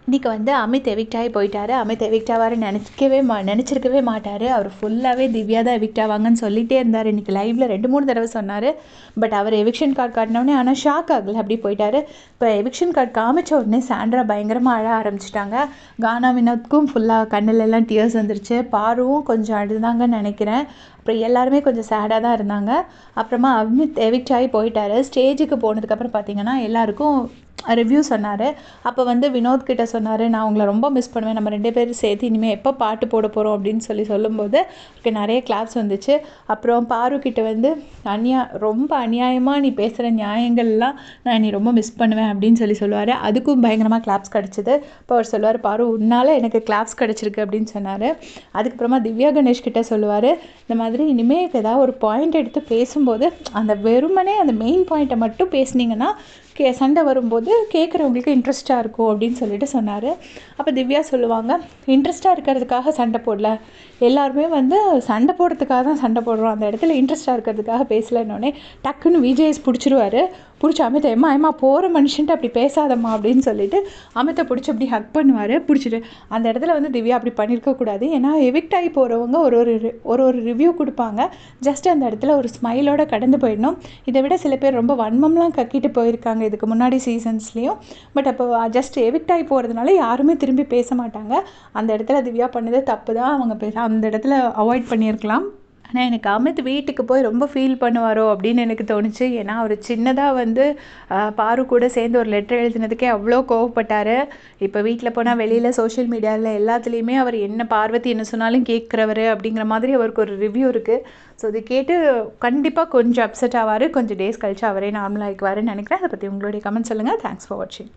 இன்றைக்கி வந்து அமித் எவிக்ட் ஆகி போயிட்டார். அமித் எவிக்ட் ஆவார் நினச்சிருக்கவே மாட்டார். அவர் ஃபுல்லாகவே திவ்யா தான் எவிக்ட் ஆவாங்கன்னு சொல்லிகிட்டே இருந்தார். இன்றைக்கி லைவில் 2-3 தடவை சொன்னார். பட் அவர் எவிக்ஷன் கார்டு காட்டினோடனே ஆனால் ஷாக் ஆகலை, அப்படி போயிட்டார். இப்போ எவிக்ஷன் கார்டு காமிச்ச உடனே சாண்ட்ரா பயங்கரமாக அழ ஆரம்பிச்சிட்டாங்க. கானா வினோத்க்கும் ஃபுல்லாக கண்ணிலெல்லாம் டியர்ஸ் வந்துருச்சு. பாருவும் கொஞ்சம் அழுதாங்கன்னு நினைக்கிறேன். அப்புறம் எல்லாருமே கொஞ்சம் சேடாக தான் இருந்தாங்க. அப்புறமா அமித் எவிக்ட் ஆகி போயிட்டார். ஸ்டேஜுக்கு போனதுக்கப்புறம் பார்த்தீங்கன்னா எல்லாருக்கும் ரிவ்யூ சொன்னார். அப்போ வந்து வினோத் கிட்ட சொன்னார், நான் உங்களை ரொம்ப மிஸ் பண்ணுவேன், நம்ம 2 பேரும் சேர்த்து இனிமேல் எப்போ பாட்டு போட போகிறோம் அப்படின்னு சொல்லும்போது எனக்கு நிறைய கிளாப்ஸ் வந்துச்சு. அப்புறம் பாரு கிட்ட வந்து ரொம்ப அநியாயமாக நீ பேசுகிற நியாயங்கள்லாம் நான் நீ ரொம்ப மிஸ் பண்ணுவேன் அப்படின்னு சொல்லுவார். அதுக்கும் பயங்கரமாக கிளாப்ஸ் கிடச்சிது. இப்போ அவர் சொல்லுவார், பாரு உன்னால் எனக்கு கிளாப்ஸ் கிடச்சிருக்கு அப்படின்னு சொன்னார். அதுக்கப்புறமா திவ்யா கணேஷ் கிட்ட சொல்லுவார், இந்த மாதிரி இனிமேல் ஏதாவது ஒரு பாயிண்ட் எடுத்து பேசும்போது அந்த வெறுமனே அந்த மெயின் பாயிண்ட்டை மட்டும் பேசுனீங்கன்னா சண்டை வரும்போது கேட்குறவங்களுக்கு இன்ட்ரெஸ்ட்டாக இருக்கும் அப்படின்னு சொல்லிட்டு சொன்னார். அப்போ திவ்யா சொல்லுவாங்க, இன்ட்ரெஸ்ட்டாக இருக்கிறதுக்காக சண்டை போடல, எல்லாருமே வந்து சண்டை போடுறதுக்காக தான் சண்டை போடுறோம், அந்த இடத்துல இன்ட்ரெஸ்ட்டாக இருக்கிறதுக்காக பேசலன்னொடனே டக்குன்னு விஜேஎஸ் பிடிச்சிருவார். பிடிச்சி அமித்தை ஏமா போகிற மனுஷன்ட்டு அப்படி பேசாதம்மா அப்படின்னு சொல்லிட்டு அமித்தை பிடிச்சி அப்படி ஹக் பண்ணுவார். பிடிச்சிட்டு அந்த இடத்துல வந்து திவ்யா அப்படி பண்ணியிருக்கக்கூடாது. ஏன்னா எவிக்ட் ஆகி போகிறவங்க ஒரு ரிவ்யூ கொடுப்பாங்க. ஜஸ்ட் அந்த இடத்துல ஒரு ஸ்மைலோட கடந்து போயிடணும். இதை விட சில பேர் ரொம்ப வன்மம்லாம் கக்கிட்டு போயிருக்காங்க இதுக்கு முன்னாடி சீசன்ஸ்லேயும். பட் அப்போ ஜஸ்ட் எவிக்ட் ஆகி போகிறதுனால யாருமே திரும்பி பேச மாட்டாங்க. அந்த இடத்துல திவ்யா பண்ணது தப்பு தான். அவங்க அந்த இடத்துல அவாய்ட் பண்ணியிருக்கலாம். ஆனால் எனக்கு அமித் வீட்டுக்கு போய் ரொம்ப ஃபீல் பண்ணுவாரோ அப்படின்னு எனக்கு தோணுச்சு. ஏன்னா அவர் சின்னதாக வந்து பாரு கூட சேர்ந்து ஒரு லெட்டர் எழுதினதுக்கே அவ்வளோ கோவப்பட்டார். இப்போ வீட்டில் போனால் வெளியில் சோஷியல் மீடியாவில் எல்லாத்துலேயுமே அவர் என்ன பார்வதி என்ன சொன்னாலும் கேட்குறவர் அப்படிங்கிற மாதிரி அவருக்கு ஒரு ரிவ்யூ இருக்குது. ஸோ இது கேட்டு கண்டிப்பாக கொஞ்சம் அப்செட் ஆவார். கொஞ்சம் டேஸ் கழிச்சு அவரே நார்மல் ஆகிக்குவாருன்னு நினைக்கிறேன். அதை பற்றி உங்களுடைய கமெண்ட் சொல்லுங்கள். தேங்க்ஸ் ஃபார் வாட்சிங்.